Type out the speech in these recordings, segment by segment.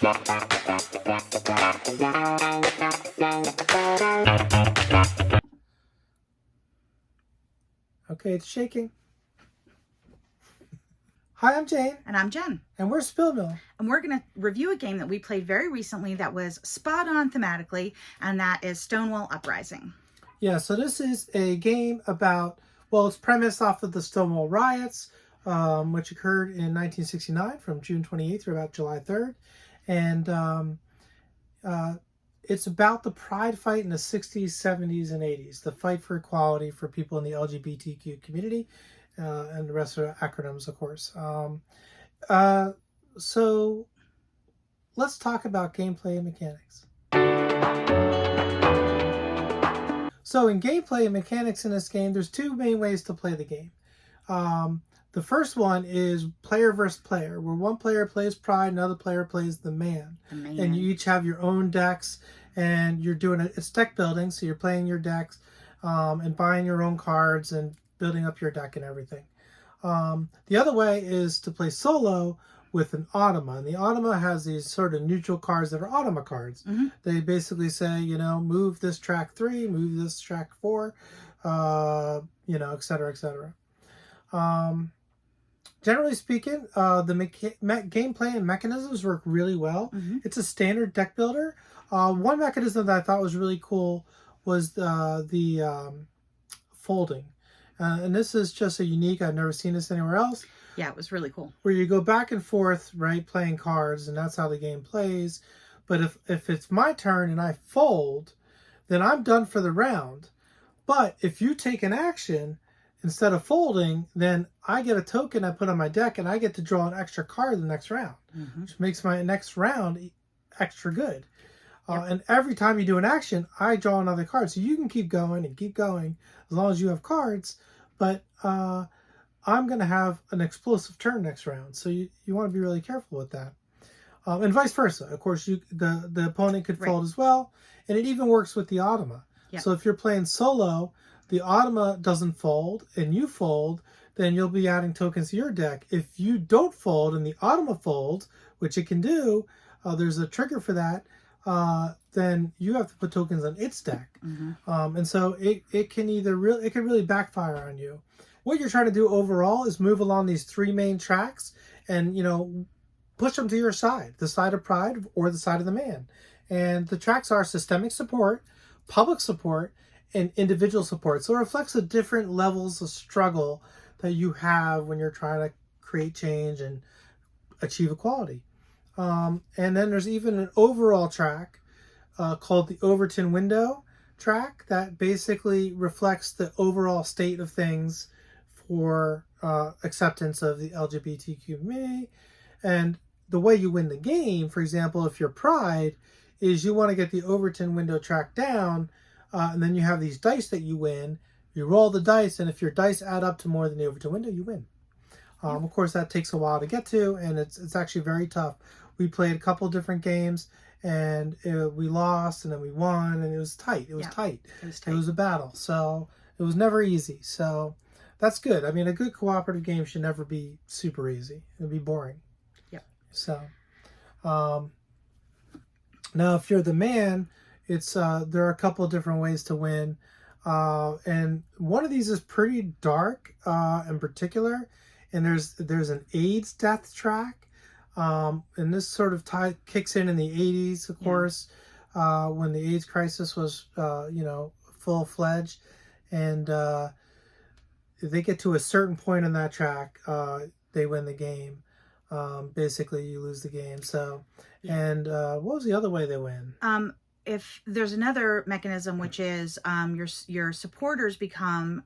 Okay, it's shaking. Hi, I'm Jayne. And I'm Jen. And we're SpielMill. And we're going to review a game that we played very recently that was spot on thematically, and that is Stonewall Uprising. Yeah, so this is a game about, well, it's premised off of the Stonewall riots, which occurred in 1969 from June 28th through about July 3rd. And it's about the pride fight in the 60s, 70s, and 80s, the fight for equality for people in the LGBTQ community, and the rest of the acronyms, of course. So let's talk about gameplay and mechanics. So in gameplay and mechanics in this game, there's two main ways to play the game. The first one is player versus player, where one player plays Pride, another player plays the man. And you each have your own decks, and you're doing it. It's deck building, so you're playing your decks and buying your own cards and building up your deck and everything. The other way is to play solo with an automa, and the automa has these sort of neutral cards that are automa cards. Mm-hmm. They basically say, move this track 3, move this track 4, et cetera, et cetera. Generally speaking, the gameplay and mechanisms work really well. Mm-hmm. It's a standard deck builder. One mechanism that I thought was really cool was the folding. And this is just a unique, I've never seen this anywhere else. Yeah, it was really cool. Where you go back and forth, right, playing cards, and that's how the game plays. But if it's my turn and I fold, then I'm done for the round. But if you take an action, instead of folding, then I get a token I put on my deck, and I get to draw an extra card the next round, which makes my next round extra good. Yep. And every time you do an action, I draw another card. So you can keep going and keep going as long as you have cards. But I'm going to have an explosive turn next round. So you want to be really careful with that. And vice versa. Of course, the opponent could fold as well. And it even works with the automa. Yep. So if you're playing solo, the automa doesn't fold and you fold, then you'll be adding tokens to your deck. If you don't fold and the automa folds, which it can do, there's a trigger for that, then you have to put tokens on its deck. Mm-hmm. And so it can really backfire on you. What you're trying to do overall is move along these 3 main tracks and, push them to your side, the side of Pride or the side of the man. And the tracks are systemic support, public support, and individual support. So it reflects the different levels of struggle that you have when you're trying to create change and achieve equality. And then there's even an overall track called the Overton Window track that basically reflects the overall state of things for acceptance of the LGBTQ community. And the way you win the game, for example, if you're Pride, is you want to get the Overton Window track down, and then you have these dice that you win. You roll the dice, and if your dice add up to more than the Overton Window, you win. Of course, that takes a while to get to, and it's actually very tough. We played a couple different games, and we lost, and then we won, and it was tight. It was tight. It was a battle, so it was never easy. So that's good. I mean, a good cooperative game should never be super easy. It'd be boring. Yep. So now, if you're the man, it's there are a couple of different ways to win, and one of these is pretty dark in particular. And there's an AIDS death track, and this sort of kicks in the 80s, of course, when the AIDS crisis was full-fledged, and if they get to a certain point on that track, they win the game. Basically, you lose the game. So, and what was the other way they win? If there's another mechanism, which is your supporters become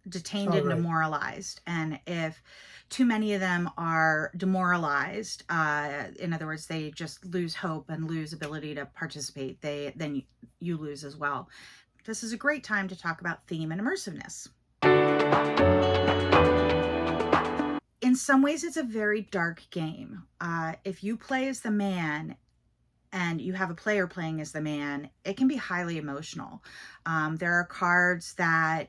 detained and demoralized, and if too many of them are demoralized, in other words, they just lose hope and lose ability to participate, then you lose as well. This is a great time to talk about theme and immersiveness. In some ways, it's a very dark game. If you play as the man, and you have a player playing as the man, it can be highly emotional. There are cards that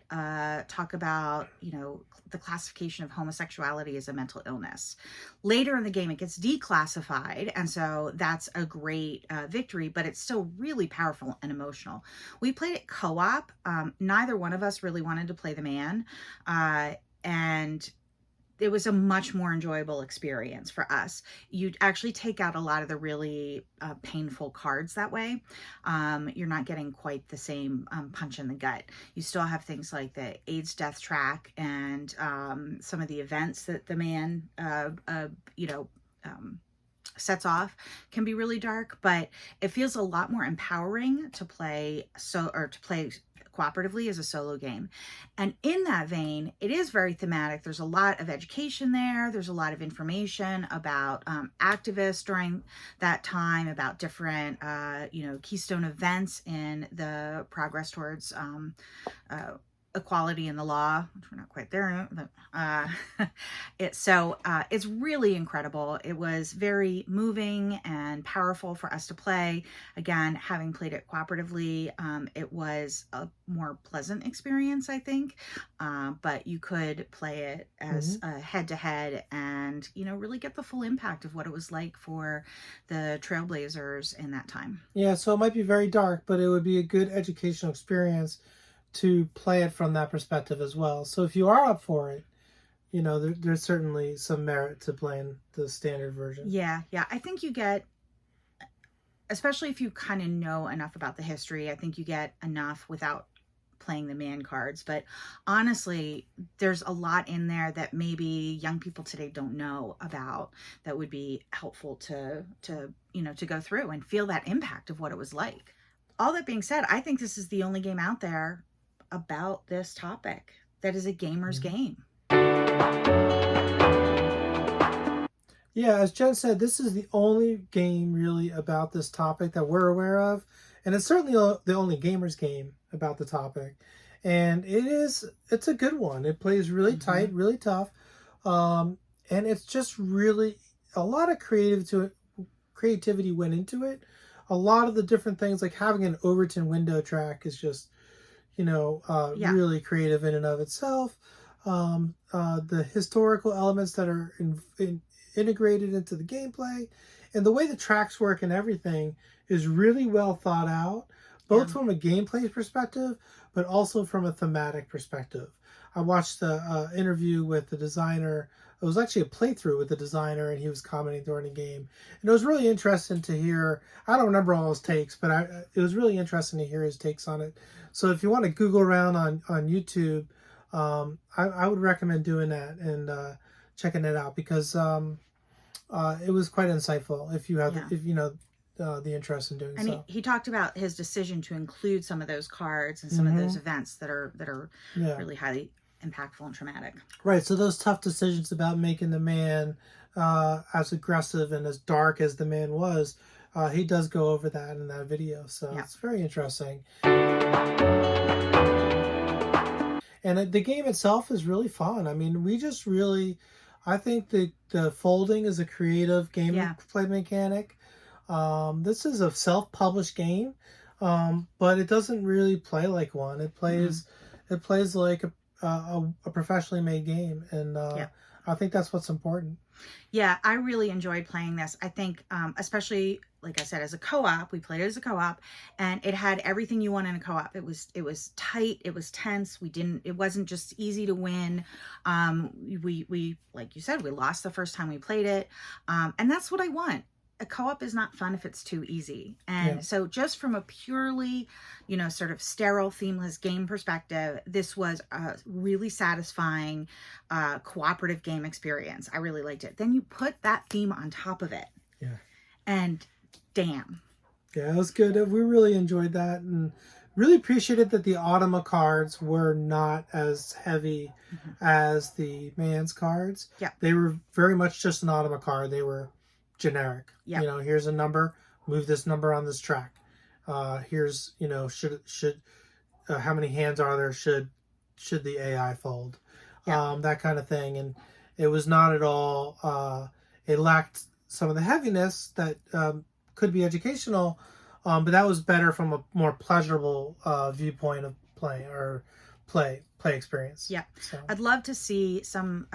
talk about, the classification of homosexuality as a mental illness. Later in the game, it gets declassified, and so that's a great victory, but it's still really powerful and emotional. We played it co-op. Neither one of us really wanted to play the man, and it was a much more enjoyable experience for us. You actually take out a lot of the really painful cards that way. You're not getting quite the same punch in the gut. You still have things like the AIDS death track and some of the events that the man, sets off can be really dark, but it feels a lot more empowering to play cooperatively as a solo game. And in that vein, it is very thematic. There's a lot of education there. There's a lot of information about activists during that time, about different, keystone events in the progress towards equality in the law, which we're not quite there, but it's really incredible. It was very moving and powerful for us to play. Again, having played it cooperatively, it was a more pleasant experience, I think, but you could play it as head-to-head and, really get the full impact of what it was like for the Trailblazers in that time. Yeah, so it might be very dark, but it would be a good educational experience to play it from that perspective as well. So if you are up for it, there's certainly some merit to playing the standard version. Yeah. I think you get, especially if you kind of know enough about the history, I think you get enough without playing the man cards. But honestly, there's a lot in there that maybe young people today don't know about that would be helpful to go through and feel that impact of what it was like. All that being said, I think this is the only game out there about this topic that is a gamer's game. Yeah, as Jen said, this is the only game really about this topic that we're aware of, and it's certainly the only gamer's game about the topic. And it's a good one. It plays really tight, really tough, and it's just really a lot of creativity went into it. A lot of the different things, like having an Overton window track, is just really creative in and of itself. The historical elements that are integrated into the gameplay, and the way the tracks work and everything is really well thought out, both from a gameplay perspective, but also from a thematic perspective. I watched the interview with the designer. It was actually a playthrough with the designer, and he was commenting during the game. And it was really interesting to hear. I don't remember all his takes, but it was really interesting to hear his takes on it. So if you want to Google around on YouTube, I would recommend doing that and checking it out, because it was quite insightful if you have the interest in doing so. And he talked about his decision to include some of those cards and some of those events that are really highly impactful and traumatic. Right. So those tough decisions about making the man as aggressive and as dark as the man was, he does go over that in that video. So it's very interesting. And the game itself is really fun. I mean, I think the folding is a creative gameplay mechanic. This is a self-published game, but it doesn't really play like one. It plays like a professionally made game, and I think that's what's important. Yeah, I really enjoyed playing this. I think, especially, like I said, as a co-op, we played it as a co-op, and it had everything you want in a co-op. It was tight. It was tense. It wasn't just easy to win. We, like you said, we lost the first time we played it. And that's what I want. A co-op is not fun if it's too easy. And so just from a purely, sort of sterile, themeless game perspective, this was a really satisfying, cooperative game experience. I really liked it. Then you put that theme on top of it. Yeah. And damn. Yeah, it was good. We really enjoyed that, and really appreciated that the Automa cards were not as heavy as the man's cards. Yeah. They were very much just an Automa card. They were generic. Yeah. Here's a number, move this number on this track. Here's, should how many hands are there? Should the AI fold? That kind of thing. And it was not at all, it lacked some of the heaviness that could be educational, but that was better from a more pleasurable viewpoint of play or play experience. Yeah. So. I'd love to see some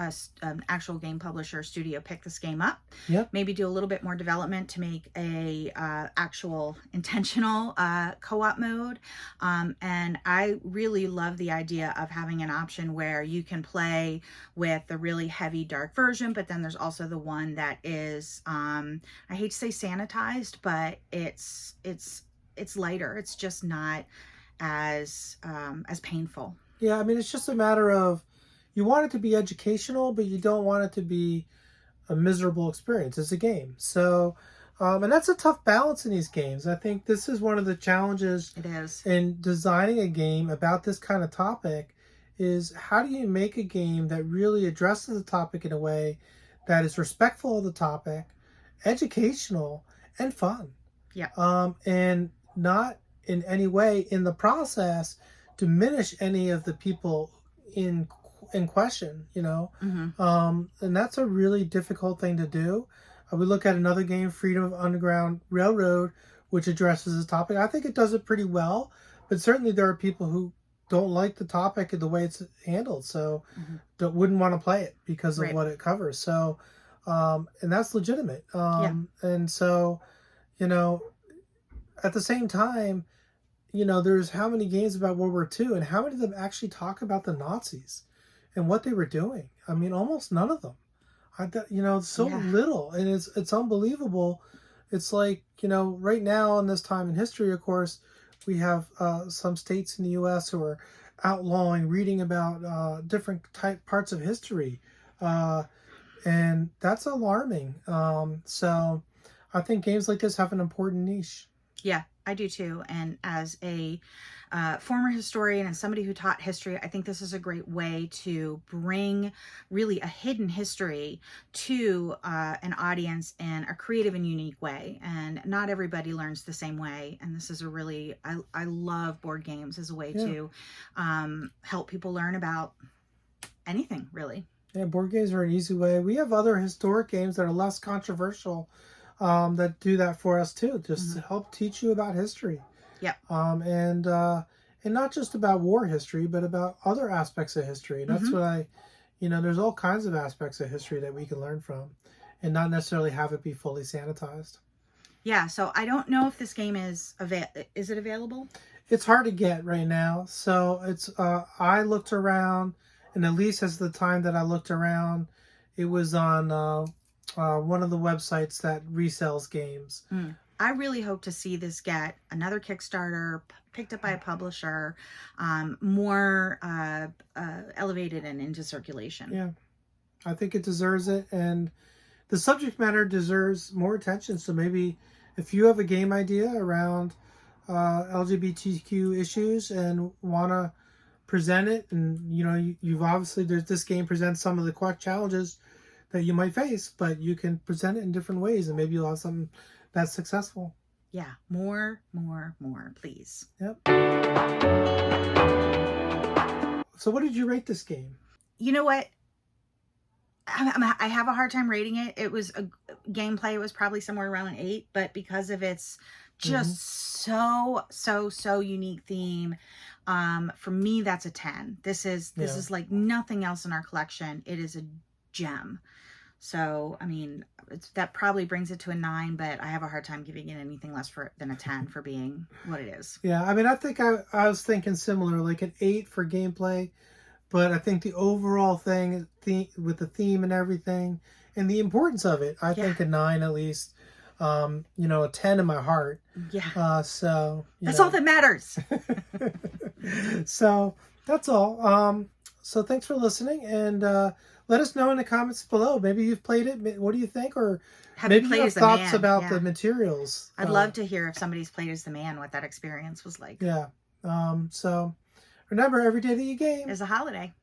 actual game publisher studio pick this game up. Yeah. Maybe do a little bit more development to make a actual intentional co-op mode. And I really love the idea of having an option where you can play with the really heavy dark version, but then there's also the one that is I hate to say sanitized, but it's lighter. It's just not as painful. Yeah, I mean, it's just a matter of you want it to be educational, but you don't want it to be a miserable experience. It's a game. So, and that's a tough balance in these games. I think this is one of the challenges it is in designing a game about this kind of topic is how do you make a game that really addresses the topic in a way that is respectful of the topic, educational, and fun. Yeah. And not in any way in the process diminish any of the people in question, you know. And that's a really difficult thing to do. We look at another game, Freedom of Underground Railroad, which addresses this topic. I think it does it pretty well, but certainly there are people who don't like the topic and the way it's handled, so wouldn't want to play it because of what it covers. So and that's legitimate. And so, you know, at the same time, you know, there's how many games about World War II and how many of them actually talk about the Nazis and what they were doing? I mean, almost none of them. You know, so little, and it's unbelievable. It's like, you know, right now in this time in history, of course, we have some states in the U.S. who are outlawing reading about different parts of history, and that's alarming. So I think games like this have an important niche. Yeah, I do too. And as a former historian and somebody who taught history, I think this is a great way to bring really a hidden history to an audience in a creative and unique way. And not everybody learns the same way. And this is a really, I love board games as a way to help people learn about anything, really. Yeah, board games are an easy way. We have other historic games that are less controversial that do that for us too, just to help teach you about history. Yeah. And not just about war history, but about other aspects of history. That's what you know, there's all kinds of aspects of history that we can learn from and not necessarily have it be fully sanitized. Yeah. So I don't know if this game is it available? It's hard to get right now. So it's, I looked around, and at least as the time that I looked around, it was on, one of the websites that resells games. I really hope to see this get another Kickstarter, picked up by a publisher, more elevated and into circulation. Yeah, I think it deserves it, and the subject matter deserves more attention. So maybe if you have a game idea around LGBTQ issues and want to present it, and you know, you've obviously, this game presents some of the challenges that you might face, but you can present it in different ways, and maybe you'll have something that's successful. Yeah, more, please. Yep. So what did you rate this game? You know what? I have a hard time rating it. It was a gameplay. It was probably somewhere around an 8, but because of its just so unique theme, for me, that's a 10. This is like nothing else in our collection. It is a gem. So, I mean, that probably brings it to a 9, but I have a hard time giving it anything less than a 10 for being what it is. Yeah, I mean, I think I was thinking similar, like an 8 for gameplay, but I think the overall thing with the theme and everything and the importance of it, I think a 9 at least. You know, a 10 in my heart. Yeah. So that's all that matters. So that's all. So thanks for listening, and let us know in the comments below. Maybe you've played it. What do you think? Or maybe you have thoughts about the materials. I'd love to hear if somebody's played as the man, what that experience was like. Yeah. So remember, every day that you game is a holiday.